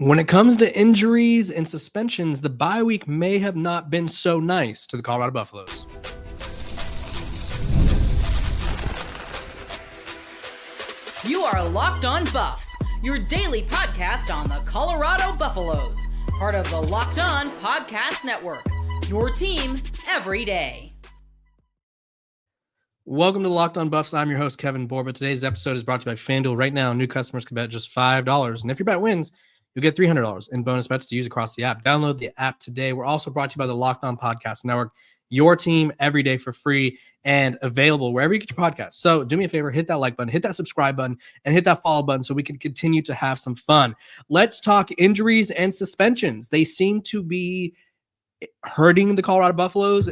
When it comes to injuries and suspensions, the bye week may have not been so nice to the Colorado Buffaloes. You are Locked On Buffs, your daily podcast on the Colorado Buffaloes, part of the Locked On Podcast Network, your team every day. Welcome to Locked On Buffs. I'm your host, Kevin Borba. Today's episode is brought to you by FanDuel. Right now, new customers can bet just $5. And if your bet wins, you'll get $300 in bonus bets to use across the app. Download the app today. We're also brought to you by the Locked On Podcast Network, your team every day for free and available wherever you get your podcasts. So do me a favor, hit that like button, hit that subscribe button, and hit that follow button so we can continue to have some fun. Let's talk injuries and suspensions. They seem to be hurting the Colorado Buffaloes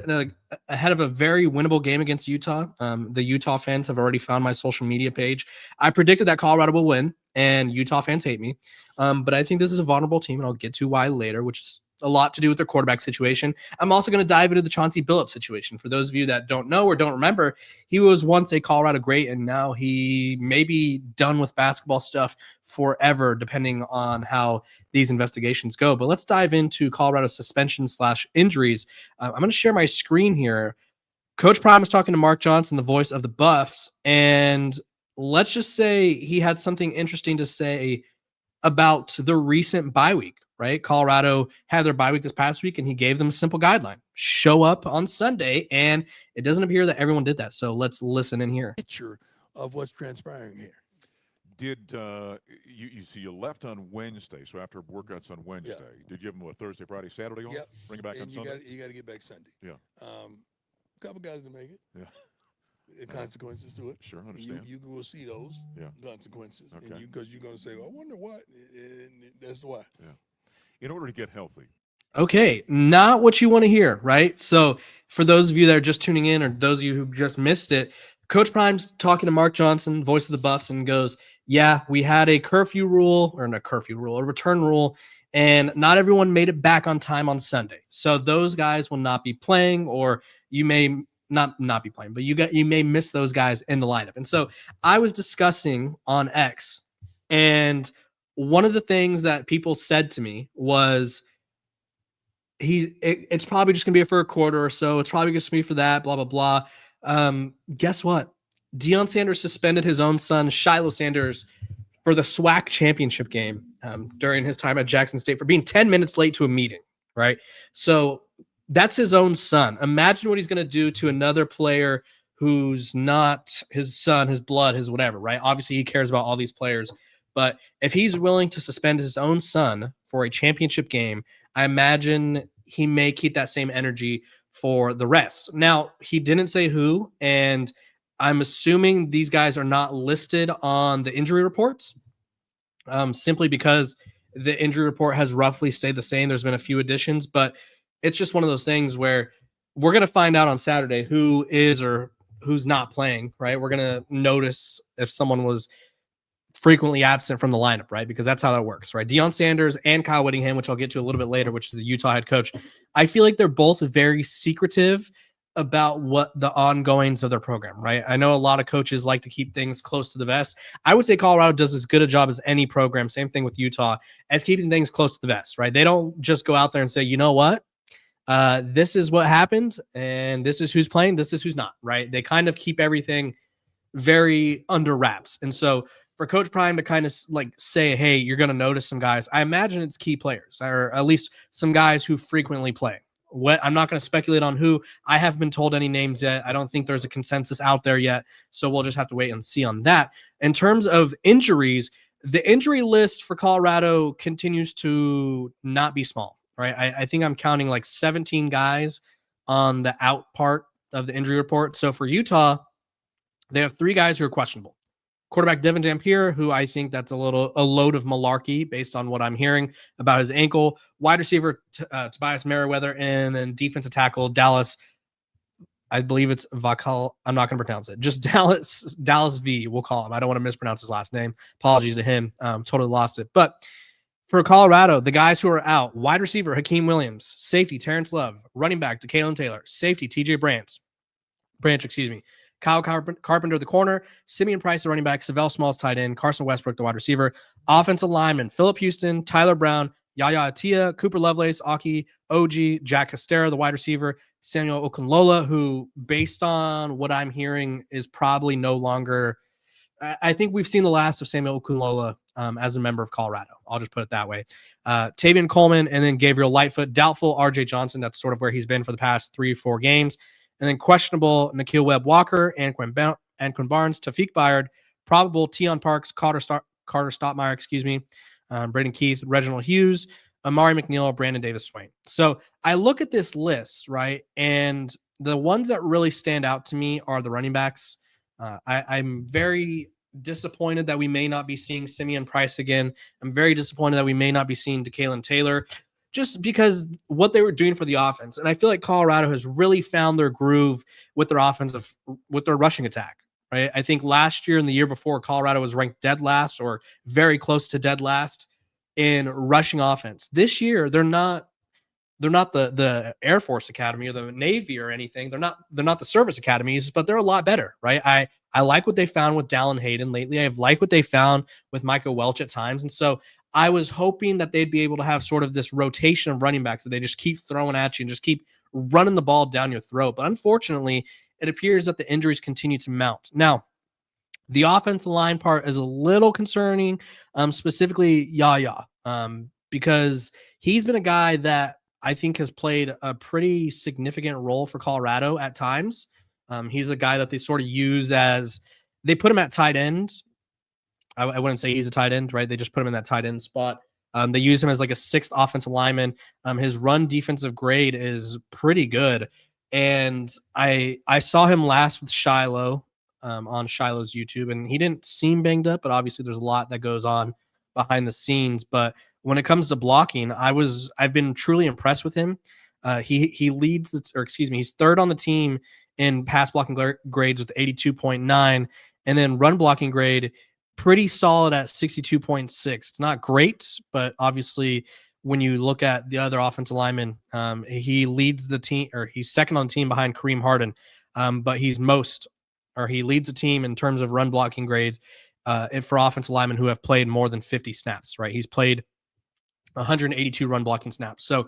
ahead of a very winnable game against Utah. The Utah fans have already found my social media page. I predicted that Colorado will win, and Utah fans hate me. But I think this is a vulnerable team, and I'll get to why later, which is a lot to do with their quarterback situation. I'm also going to dive into the Chauncey Billups situation. For those of you that don't know or don't remember, he was once a Colorado great, and now he may be done with basketball stuff forever, depending on how these investigations go. But let's dive into Colorado suspension/injuries. I'm going to share my screen here. Coach Prime was talking to Mark Johnson, the voice of the Buffs, and let's just say he had something interesting to say about the recent bye week. Right? Colorado had their bye week this past week, and he gave them a simple guideline. Show up on Sunday, and it doesn't appear that everyone did that. So let's listen in here. Picture of what's transpiring here. Did you left on Wednesday, so after workouts on Wednesday, did you give them a Thursday, Friday, Saturday off? Yep. Bring it back and on Sunday? You got to get back Sunday. Yeah. A couple guys to make it. Yeah. The consequences to it. Sure, understand. You will see those consequences. Okay. Because you're going to say, well, I wonder what. And that's the why. Yeah. In order to get healthy. Okay, not what you want to hear, right? So for those of you that are just tuning in or those of you who just missed it, Coach Prime's talking to Mark Johnson, voice of the Buffs, and goes, yeah, we had a curfew rule, or not a curfew rule, a return rule, and not everyone made it back on time on Sunday. So those guys will not be playing, or you may not be playing, but you may miss those guys in the lineup. And so I was discussing on X, and one of the things that people said to me was it's probably just going to be for a quarter or so. It's probably just going to be for that, blah, blah, blah. Guess what? Deion Sanders suspended his own son, Shiloh Sanders, for the SWAC championship game during his time at Jackson State for being 10 minutes late to a meeting, right? So that's his own son. Imagine what he's going to do to another player who's not his son, his blood, his whatever, right? Obviously, he cares about all these players. But if he's willing to suspend his own son for a championship game, I imagine he may keep that same energy for the rest. Now, he didn't say who, and I'm assuming these guys are not listed on the injury reports, simply because the injury report has roughly stayed the same. There's been a few additions, but it's just one of those things where we're going to find out on Saturday who is or who's not playing, right? We're going to notice if someone was frequently absent from the lineup, right? Because that's how that works, right? Deion Sanders and Kyle Whittingham, which I'll get to a little bit later, which is the Utah head coach. I feel like they're both very secretive about what the ongoings of their program, right? I know a lot of coaches like to keep things close to the vest. I would say Colorado does as good a job as any program, same thing with Utah, as keeping things close to the vest, right? They don't just go out there and say, you know what? This is what happened, and this is who's playing, this is who's not, right? They kind of keep everything very under wraps. And so for Coach Prime to kind of like say, hey, you're going to notice some guys, I imagine it's key players, or at least some guys who frequently play. I'm not going to speculate on who. I haven't been told any names yet. I don't think there's a consensus out there yet, so we'll just have to wait and see on that. In terms of injuries, the injury list for Colorado continues to not be small, right? I think I'm counting like 17 guys on the out part of the injury report. So for Utah, they have 3 guys who are questionable. Quarterback Devin Dampier, who I think that's a load of malarkey based on what I'm hearing about his ankle. Wide receiver Tobias Merriweather, and then defensive tackle Dallas. I believe it's Vakal. I'm not going to pronounce it. Just Dallas V. We'll call him. I don't want to mispronounce his last name. Apologies to him. Totally lost it. But for Colorado, the guys who are out: wide receiver Hakeem Williams, safety Terrence Love, running back DeKalen Taylor, safety TJ Branch. Kyle Carpenter, the corner, Simeon Price, the running back, Savell Smalls, tight end, Carson Westbrook, the wide receiver, offensive lineman, Phillip Houston, Tyler Brown, Yaya Atia, Cooper Lovelace, Aki, OG, Jack Castera, the wide receiver, Samuel Okunlola, who, based on what I'm hearing, is probably no longer. I think we've seen the last of Samuel Okunlola as a member of Colorado. I'll just put it that way. Tavian Coleman, and then Gabriel Lightfoot. Doubtful RJ Johnson. That's sort of where he's been for the past 3 or 4 games. And then questionable Nikhil Webb-Walker, Anquin Barnes, Tafik Bayard, probable Tion Parks, Carter Stottmeyer, Braden Keith, Reginald Hughes, Amari McNeil, Brandon Davis-Swain. So I look at this list, right, and the ones that really stand out to me are the running backs. I'm very disappointed that we may not be seeing Simeon Price again. I'm very disappointed that we may not be seeing DeKalen Taylor, just because what they were doing for the offense. And I feel like Colorado has really found their groove with their with their rushing attack, right? I think last year and the year before, Colorado was ranked dead last or very close to dead last in rushing offense. This year, they're not the Air Force Academy or the Navy or anything. They're not the service academies, but they're a lot better, right? I like what they found with Dallin Hayden lately. I've liked what they found with Michael Welch at times. And so I was hoping that they'd be able to have sort of this rotation of running backs that they just keep throwing at you and just keep running the ball down your throat. But unfortunately, it appears that the injuries continue to mount. Now, the offensive line part is a little concerning, specifically Yaya, because he's been a guy that I think has played a pretty significant role for Colorado at times. He's a guy that they sort of use as they put him at tight end. I wouldn't say he's a tight end, right? They just put him in that tight end spot. They use him as like a 6th offensive lineman. His run defensive grade is pretty good. And I saw him last with Shiloh on Shiloh's YouTube, and he didn't seem banged up, but obviously there's a lot that goes on behind the scenes. But when it comes to blocking, I've been truly impressed with him. He leads, he's 3rd on the team in pass blocking grades with 82.9, and then run blocking grade pretty solid at 62.6. It's not great, but obviously when you look at the other offensive linemen, he leads the team, or he's 2nd on the team behind Kareem Harden, but he leads the team in terms of run blocking grades for offensive linemen who have played more than 50 snaps, right? He's played 182 run blocking snaps. So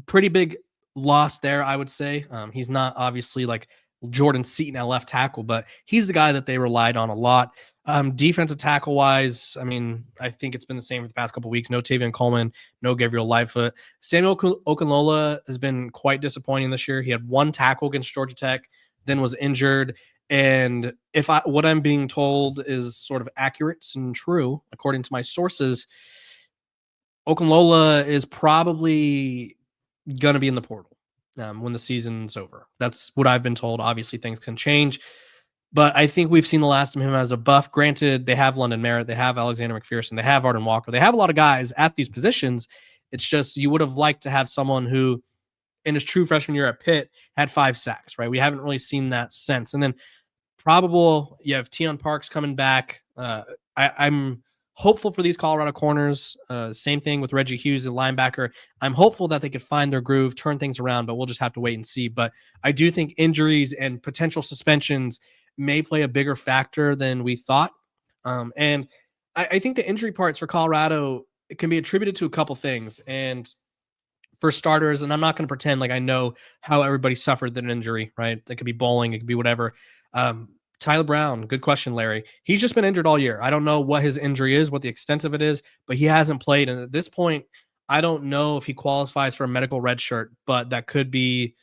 pretty big loss there, I would say. He's not obviously like Jordan Seaton at left tackle, but he's the guy that they relied on a lot. Defensive tackle wise, I mean, I think it's been the same for the past couple of weeks. No Tavian Coleman, no Gabriel Lightfoot. Samuel Okunlola has been quite disappointing this year. He had 1 tackle against Georgia Tech, then was injured. And what I'm being told is sort of accurate and true, according to my sources, Okunlola is probably going to be in the portal when the season's over. That's what I've been told. Obviously, things can change. But I think we've seen the last of him as a buff. Granted, they have London Merritt, they have Alexander McPherson, they have Arden Walker. They have a lot of guys at these positions. It's just you would have liked to have someone who, in his true freshman year at Pitt, had 5 sacks, right? We haven't really seen that since. And then you have Tion Parks coming back. I'm hopeful for these Colorado corners. Same thing with Reggie Hughes, the linebacker. I'm hopeful that they could find their groove, turn things around, but we'll just have to wait and see. But I do think injuries and potential suspensions may play a bigger factor than we thought. And I think the injury parts for Colorado, it can be attributed to a couple things. And for starters, and I'm not going to pretend like I know how everybody suffered an injury, right? It could be bowling, it could be whatever. Tyler Brown, good question, Larry. He's just been injured all year. I don't know what his injury is, what the extent of it is, but he hasn't played. And at this point, I don't know if he qualifies for a medical red shirt, but that could be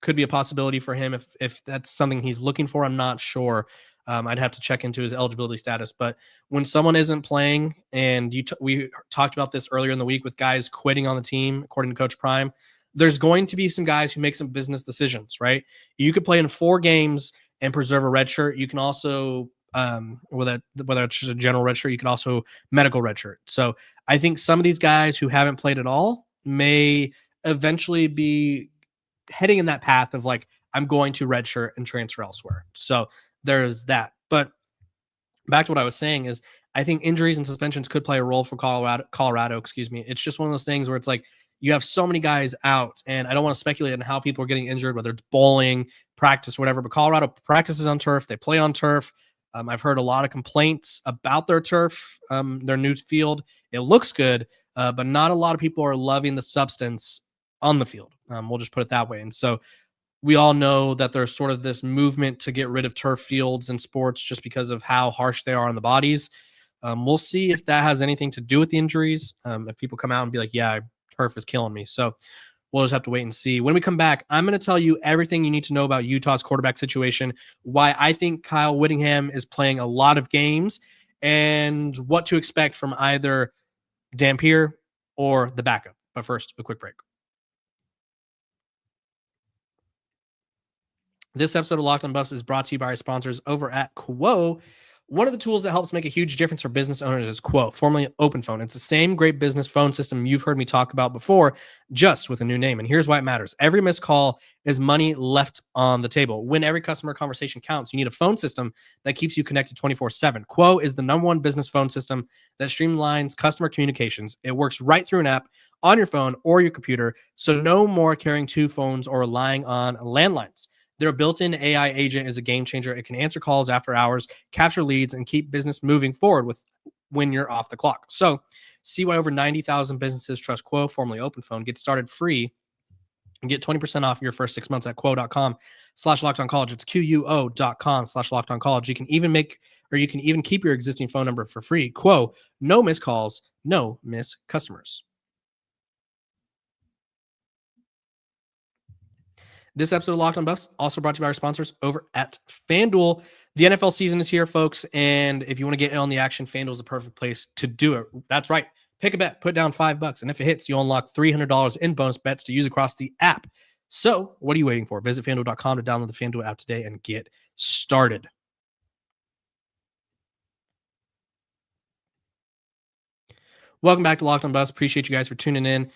a possibility for him if that's something he's looking for. I'm not sure. I'd have to check into his eligibility status. But when someone isn't playing, and we talked about this earlier in the week with guys quitting on the team, according to Coach Prime, there's going to be some guys who make some business decisions, right? You could play in 4 games and preserve a red shirt. You can also, whether it's just a general red shirt, you can also medical red shirt. So I think some of these guys who haven't played at all may eventually be heading in that path of like, I'm going to red shirt and transfer elsewhere. So there's that. But back to what I was saying is I think injuries and suspensions could play a role for Colorado. It's just one of those things where it's like, you have so many guys out, and I don't want to speculate on how people are getting injured, whether it's bowling, practice, whatever, but Colorado practices on turf. They play on turf. I've heard a lot of complaints about their turf, their new field. It looks good, but not a lot of people are loving the substance on the field. We'll just put it that way. And so we all know that there's sort of this movement to get rid of turf fields in sports just because of how harsh they are on the bodies. We'll see if that has anything to do with the injuries. If people come out and be like, yeah, turf is killing me. So we'll just have to wait and see. When we come back, I'm going to tell you everything you need to know about Utah's quarterback situation, why I think Kyle Whittingham is playing a lot of games, and what to expect from either Dampier or the backup. But first, a quick break. This episode of Locked on Buffs is brought to you by our sponsors over at Quo. One of the tools that helps make a huge difference for business owners is Quo, formerly OpenPhone. It's the same great business phone system you've heard me talk about before, just with a new name. And here's why it matters. Every missed call is money left on the table. When every customer conversation counts, you need a phone system that keeps you connected 24/7. Quo is the #1 business phone system that streamlines customer communications. It works right through an app on your phone or your computer, so no more carrying two phones or relying on landlines. Their built-in AI agent is a game changer. It can answer calls after hours, capture leads, and keep business moving forward when you're off the clock. So see why over 90,000 businesses trust Quo, formerly OpenPhone. Get started free and get 20% off your first 6 months at quo.com/lockedoncollege. It's QUO.com/lockedoncollege. You can even keep your existing phone number for free. Quo, no missed calls, no miss customers. This episode of Locked on Buffs also brought to you by our sponsors over at FanDuel. The NFL season is here, folks, and if you want to get in on the action, FanDuel is the perfect place to do it. That's right. Pick a bet, put down $5, and if it hits, you'll unlock $300 in bonus bets to use across the app. So what are you waiting for? Visit FanDuel.com to download the FanDuel app today and get started. Welcome back to Locked on Buffs. Appreciate you guys for tuning in.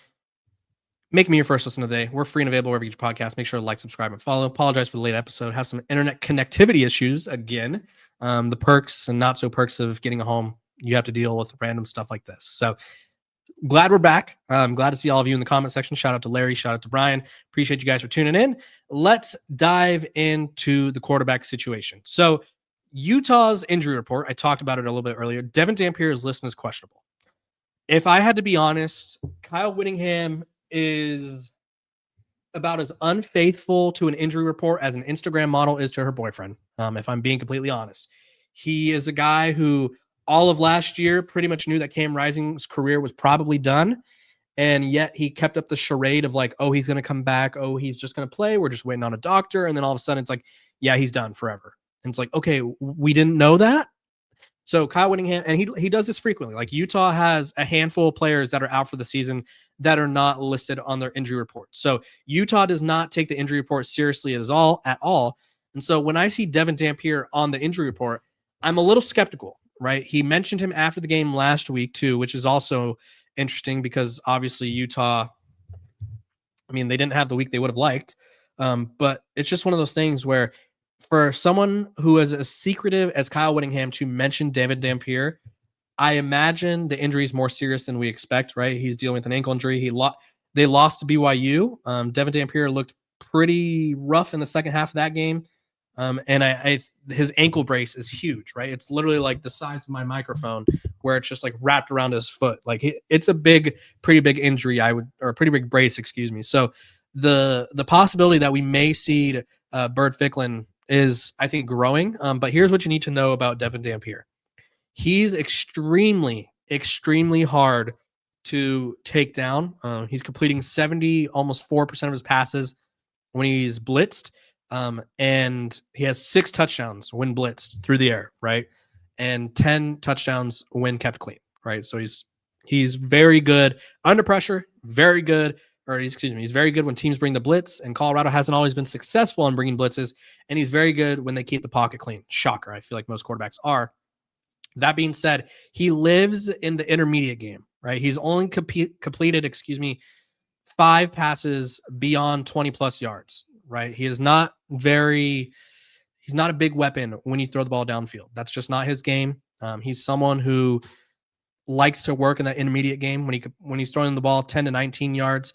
Make me your first listen of the day. We're free and available wherever you get your podcast. Make sure to like, subscribe, and follow. Apologize for the late episode. Have some internet connectivity issues again. The perks and not so perks of getting a home. You have to deal with random stuff like this. So glad we're back. I'm glad to see all of you in the comment section. Shout out to Larry. Shout out to Brian. Appreciate you guys for tuning in. Let's dive into the quarterback situation. So Utah's injury report, I talked about it a little bit earlier. Devin Dampier is listed as questionable. If I had to be honest, Kyle Whittingham is about as unfaithful to an injury report as an Instagram model is to her boyfriend. If I'm being completely honest, he is a guy who all of last year pretty much knew that Cam Rising's career was probably done. And yet he kept up the charade of like, oh, he's going to come back. Oh, he's just going to play. We're just waiting on a doctor. And then all of a sudden it's like, yeah, he's done forever. And it's like, okay, we didn't know that. So Kyle Whittingham, and he does this frequently. Like Utah has a handful of players that are out for the season that are not listed on their injury report. So Utah does not take the injury report seriously at all. And so when I see Devin Dampier on the injury report, I'm a little skeptical, right? He mentioned him after the game last week too, which is also interesting because obviously Utah, I mean, they didn't have the week they would have liked. But it's just one of those things where for someone who is as secretive as Kyle Whittingham to mention David Dampier, I imagine the injury is more serious than we expect, right? He's dealing with an ankle injury. They lost to BYU. Devin Dampier looked pretty rough in the second half of that game. And his ankle brace is huge, right? It's literally like the size of my microphone where it's just like wrapped around his foot. Like it's a pretty big injury, or a pretty big brace, excuse me. So the possibility that we may see Bird Ficklin is, I think, growing. But here's what you need to know about Devin Dampier. He's extremely, extremely hard to take down. He's completing almost 4% of his passes when he's blitzed. And he has 6 touchdowns when blitzed through the air, right? And 10 touchdowns when kept clean, right? So he's very good under pressure, very good. He's very good when teams bring the blitz, and Colorado hasn't always been successful in bringing blitzes, and he's very good when they keep the pocket clean. Shocker. I feel like most quarterbacks are. That being said, he lives in the intermediate game, right? He's only completed 5 passes beyond 20-plus yards, right? He's not a big weapon when you throw the ball downfield. That's just not his game. He's someone who likes to work in that intermediate game when he's throwing the ball 10 to 19 yards.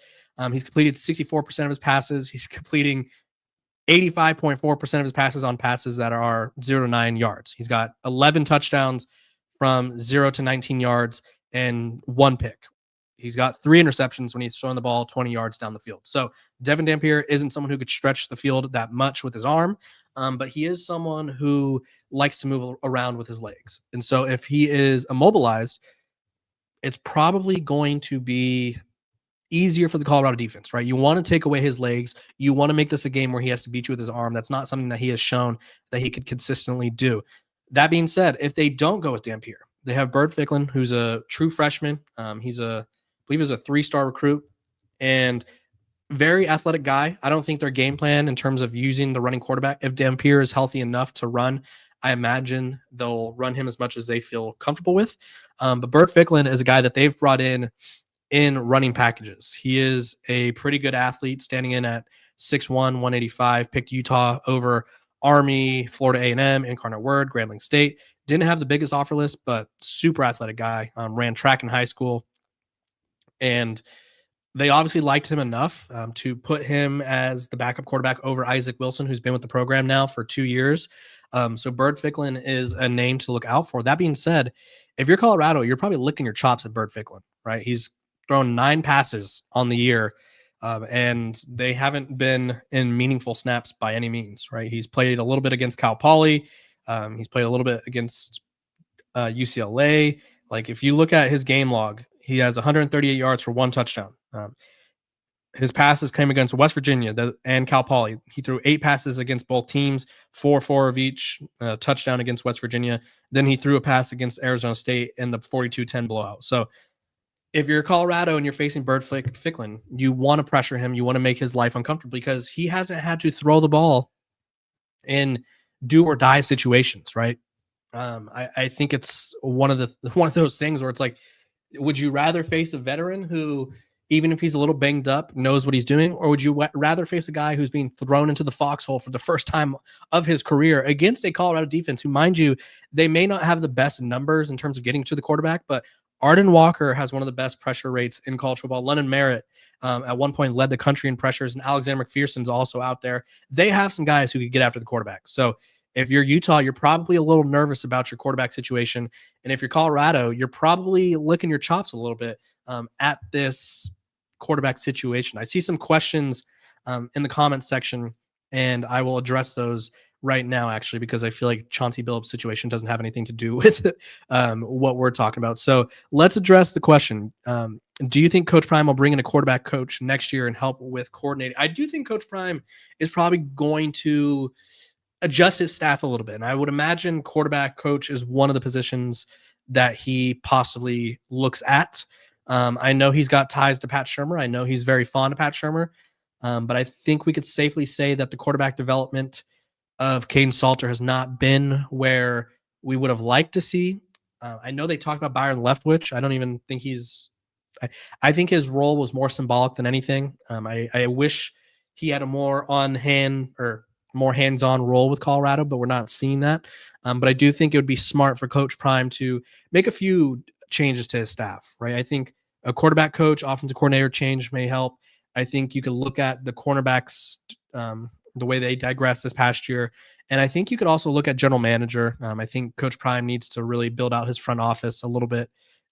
He's completed 64% of his passes. He's completing 85.4% of his passes on passes that are 0 to 9 yards. He's got 11 touchdowns from 0 to 19 yards and 1 pick. He's got 3 interceptions when he's throwing the ball 20 yards down the field. So Devin Dampier isn't someone who could stretch the field that much with his arm, but he is someone who likes to move around with his legs. And so if he is immobilized, it's probably going to be easier for the Colorado defense, right? You want to take away his legs. You want to make this a game where he has to beat you with his arm. That's not something that he has shown that he could consistently do. That being said, if they don't go with Dampier, they have Bert Ficklin, who's a true freshman. I believe he's a 3-star recruit and very athletic guy. I don't think their game plan in terms of using the running quarterback, if Dampier is healthy enough to run, I imagine they'll run him as much as they feel comfortable with. But Bert Ficklin is a guy that they've brought in running packages. He is a pretty good athlete, standing in at 6'1", 185, picked Utah over Army, Florida A&M, Incarnate Word, Grambling State. Didn't have the biggest offer list, but super athletic guy. Ran track in high school. And they obviously liked him enough to put him as the backup quarterback over Isaac Wilson, who's been with the program now for 2 years. So Bert Ficklin is a name to look out for. That being said, if you're Colorado, you're probably licking your chops at Bert Ficklin, right? He's thrown 9 passes on the year, and they haven't been in meaningful snaps by any means, right? He's played a little bit against Cal Poly. He's played a little bit against UCLA. Like, if you look at his game log, he has 138 yards for 1 touchdown. His passes came against West Virginia and Cal Poly. He threw 8 passes against both teams, 4 of each, touchdown against West Virginia. Then he threw a pass against Arizona State in the 42-10 blowout. So if you're Colorado and you're facing Bert Ficklin, you want to pressure him. You want to make his life uncomfortable because he hasn't had to throw the ball in do or die situations, right? I think it's one of those things where it's like, would you rather face a veteran who, even if he's a little banged up, knows what he's doing, or would you rather face a guy who's being thrown into the foxhole for the first time of his career against a Colorado defense who, mind you, they may not have the best numbers in terms of getting to the quarterback, but Arden Walker has one of the best pressure rates in college football. Lennon Merritt at one point led the country in pressures, and Alexander McPherson's also out there. They have some guys who could get after the quarterback. So if you're Utah, you're probably a little nervous about your quarterback situation. And if you're Colorado, you're probably licking your chops a little bit at this quarterback situation. I see some questions in the comments section, and I will address those right now, actually, because I feel like Chauncey Billups' situation doesn't have anything to do with what we're talking about. So let's address the question. Do you think Coach Prime will bring in a quarterback coach next year and help with coordinating? I do think Coach Prime is probably going to adjust his staff a little bit. And I would imagine quarterback coach is one of the positions that he possibly looks at. I know he's got ties to Pat Shurmur. I know he's very fond of Pat Shurmur. But I think we could safely say that the quarterback development of Caden Salter has not been where we would have liked to see. I know they talked about Byron Leftwich. I don't even think I think his role was more symbolic than anything. I wish he had a more hands-on role with Colorado, but we're not seeing that. But I do think it would be smart for Coach Prime to make a few changes to his staff, right? I think a quarterback coach, offensive coordinator change may help. I think you could look at the cornerbacks, the way they digressed this past year. And I think you could also look at general manager. I think Coach Prime needs to really build out his front office a little bit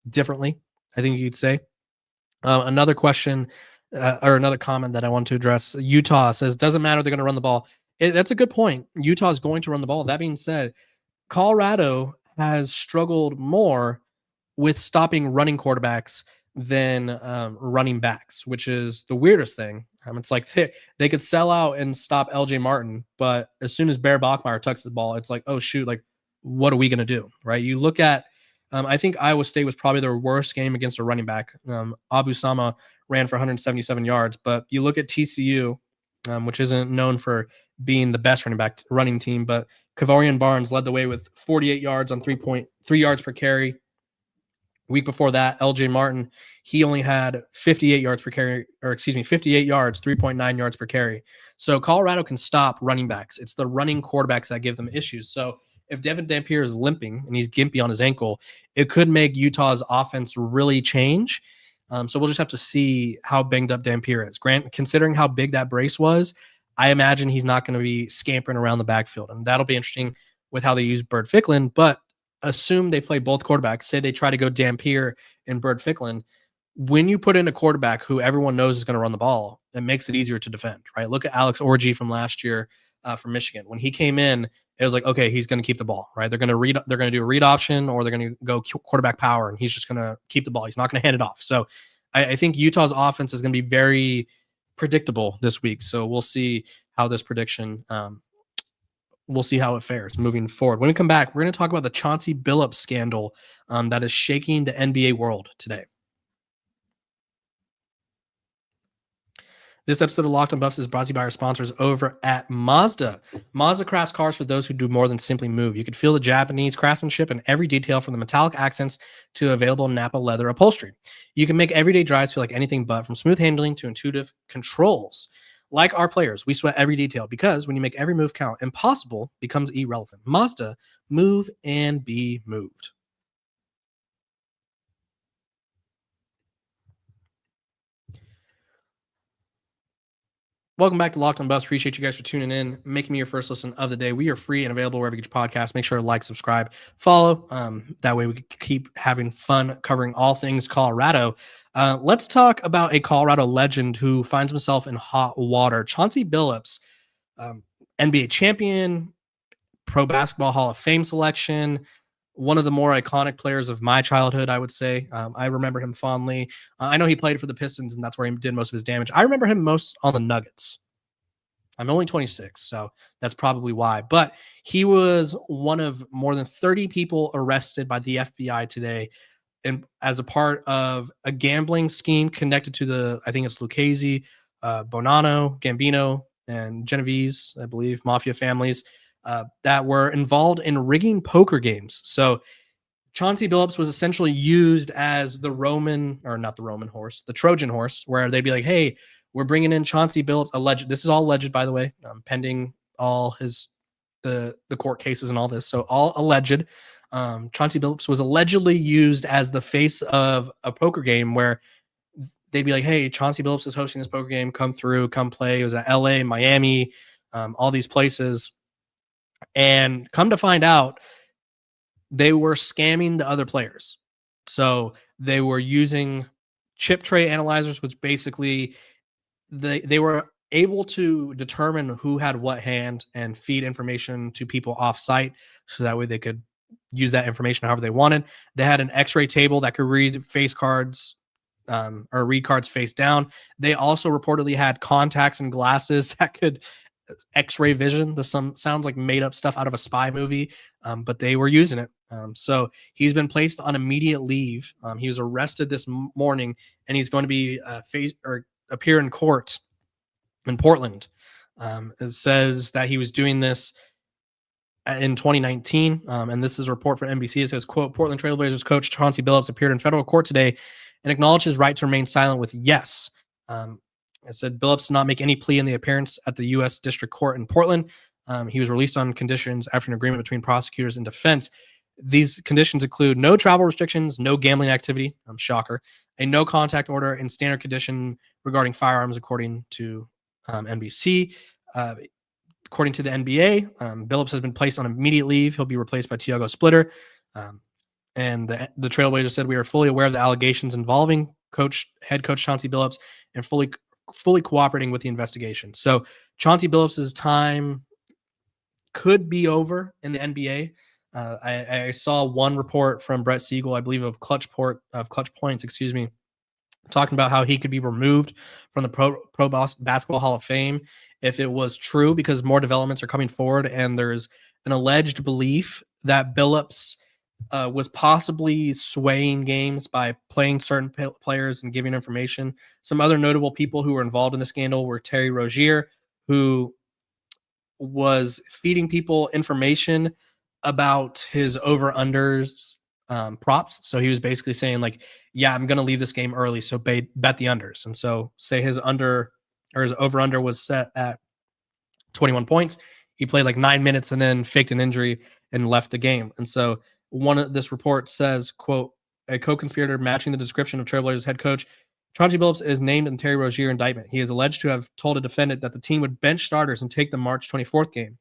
differently, I think you'd say. Another question or another comment that I want to address. Utah says, doesn't matter, they're going to run the ball. That's a good point. Utah is going to run the ball. That being said, Colorado has struggled more with stopping running quarterbacks than running backs, which is the weirdest thing. It's like they could sell out and stop LJ Martin, but as soon as Bear Bachmeier tucks the ball, it's like, oh shoot, like what are we going to do? Right. You look at, I think Iowa State was probably their worst game against a running back. Abu Sama ran for 177 yards, but you look at TCU, which isn't known for being the best running team, but Kavarian Barnes led the way with 48 yards on 3.3 yards per carry. Week before that, LJ Martin, he only had 58 yards, 3.9 yards per carry. So Colorado can stop running backs. It's the running quarterbacks that give them issues. So if Devin Dampier is limping and he's gimpy on his ankle, it could make Utah's offense really change. So we'll just have to see how banged up Dampier is. Considering how big that brace was, I imagine he's not going to be scampering around the backfield. And that'll be interesting with how they use Bird Ficklin. But assume they play both quarterbacks. Say they try to go Dampier and Bird Ficklin. When you put in a quarterback who everyone knows is going to run the ball, it makes it easier to defend, right? Look at Alex Orji from last year from Michigan. When he came in, it was like, okay, he's going to keep the ball, right? They're going to do a read option, or they're going to go quarterback power, and he's just going to keep the ball. He's not going to hand it off. So I think Utah's offense is going to be very predictable this week. So we'll see how this prediction, we'll see how it fares moving forward. When we come back, we're going to talk about the Chauncey Billups scandal that is shaking the NBA world today. This episode of Locked on Buffs is brought to you by our sponsors over at Mazda. Mazda crafts cars for those who do more than simply move. You can feel the Japanese craftsmanship in every detail, from the metallic accents to available Napa leather upholstery. You can make everyday drives feel like anything but, from smooth handling to intuitive controls. Like our players, we sweat every detail, because when you make every move count, impossible becomes irrelevant. Mazda, move and be moved. Welcome back to Locked on Buffs. Appreciate you guys for tuning in, making me your first listen of the day. We are free and available wherever you get your podcasts. Make sure to like, subscribe, follow. That way we can keep having fun covering all things Colorado. Let's talk about a Colorado legend who finds himself in hot water. Chauncey Billups, NBA champion, Pro Basketball Hall of Fame selection, one of the more iconic players of my childhood, I would say. I remember him fondly. I know he played for the Pistons, and that's where he did most of his damage. I remember him most on the Nuggets. I'm only 26, so that's probably why. But he was one of more than 30 people arrested by the FBI today, and as a part of a gambling scheme connected to I think it's Lucchese, Bonanno, Gambino, and Genovese, I believe, mafia families that were involved in rigging poker games. So Chauncey Billups was essentially used as the Trojan horse, where they'd be like, hey, we're bringing in Chauncey Billups, alleged. This is all alleged, by the way, pending all the court cases and all this. So all alleged. Chauncey Billups was allegedly used as the face of a poker game, where they'd be like, hey, Chauncey Billups is hosting this poker game. Come through, come play. It was at LA, Miami, all these places. And come to find out, they were scamming the other players. So they were using chip tray analyzers, which basically they were able to determine who had what hand and feed information to people off site, so that way they could use that information however they wanted. They had an x-ray table that could read face cards or read cards face down. They also reportedly had contacts and glasses that could x-ray vision. This sounds like made up stuff out of a spy movie, but they were using it. So he's been placed on immediate leave. He was arrested this morning, and he's going to be appear in court in Portland. It says that he was doing this in 2019, and this is a report from NBC. It says, quote, Portland Trailblazers coach Chauncey Billups appeared in federal court today and acknowledged his right to remain silent with yes. It said Billups did not make any plea in the appearance at the U.S. District Court in Portland. He was released on conditions after an agreement between prosecutors and defense. These conditions include no travel restrictions, no gambling activity, shocker, a no contact order, and standard condition regarding firearms, according to NBC. According to the NBA, Billups has been placed on immediate leave. He'll be replaced by Tiago Splitter. And the Trailblazers said, we are fully aware of the allegations involving head coach Chauncey Billups and fully cooperating with the investigation. So Chauncey Billups' time could be over in the NBA. I saw one report from Brett Siegel, I believe, of Clutch Points, talking about how he could be removed from the Pro Basketball Hall of Fame if it was true, because more developments are coming forward, and there's an alleged belief that Billups was possibly swaying games by playing certain players and giving information. Some other notable people who were involved in the scandal were Terry Rozier, who was feeding people information about his over-unders props. So he was basically saying, like, yeah, I'm going to leave this game early, so bet the unders. And so say his over-under was set at 21 points. he played like 9 minutes and then faked an injury and left the game. And so this report says, quote, a co-conspirator matching the description of Trailblazers head coach Chauncey Billups is named in the Terry Rozier indictment. He is alleged to have told a defendant that the team would bench starters and take the March 24th game.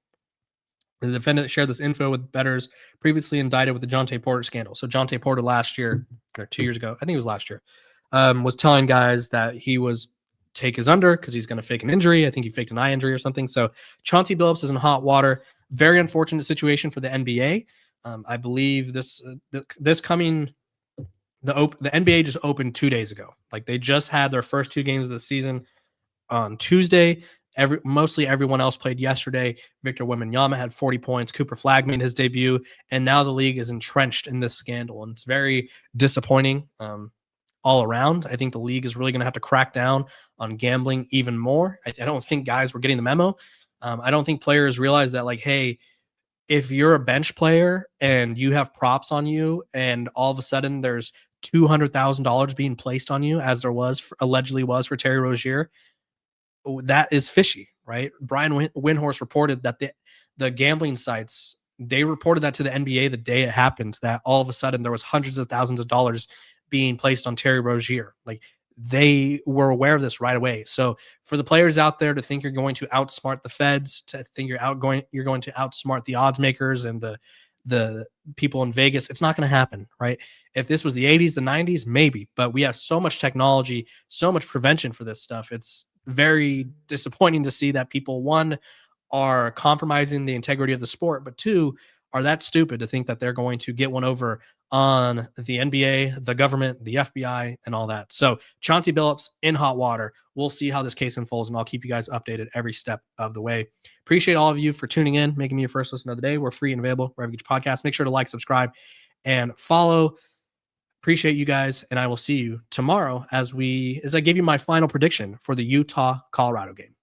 The defendant shared this info with bettors previously indicted with the Jonte Porter scandal. So Jonte Porter last year, or 2 years ago, I think it was last year, was telling guys that he was take his under because he's going to fake an injury. I think he faked an eye injury or something. So Chauncey Billups is in hot water. Very unfortunate situation for the NBA. I believe the NBA just opened 2 days ago. Like they just had their first 2 games of the season on Tuesday. Mostly everyone else played yesterday. Victor Wembanyama had 40 points. Cooper Flagg made his debut, and now the league is entrenched in this scandal, and it's very disappointing all around. I think the league is really going to have to crack down on gambling even more. I don't think guys were getting the memo. I don't think players realize that, like, hey, if you're a bench player and you have props on you, and all of a sudden there's $200,000 being placed on you, as there allegedly was for Terry Rozier, that is fishy, right? Brian Windhorst reported that the gambling sites, they reported that to the NBA the day it happened, that all of a sudden there was hundreds of thousands of dollars being placed on Terry Rozier. Like they were aware of this right away. So for the players out there to think you're going to outsmart the feds, to think you're going to outsmart the odds makers and the people in Vegas, it's not going to happen, right? If this was the 80s, the 90s, maybe, but we have so much technology, so much prevention for this stuff. It's very disappointing to see that people, one, are compromising the integrity of the sport, but two, are that stupid to think that they're going to get one over on the NBA, the government, the FBI, and all that. So Chauncey Billups in hot water. We'll see how this case unfolds, and I'll keep you guys updated every step of the way. Appreciate all of you for tuning in, making me your first listen of the day. We're free and available wherever you get your podcasts. Make sure to like, subscribe, and follow. Appreciate you guys, and I will see you tomorrow as I give you my final prediction for the Utah-Colorado game.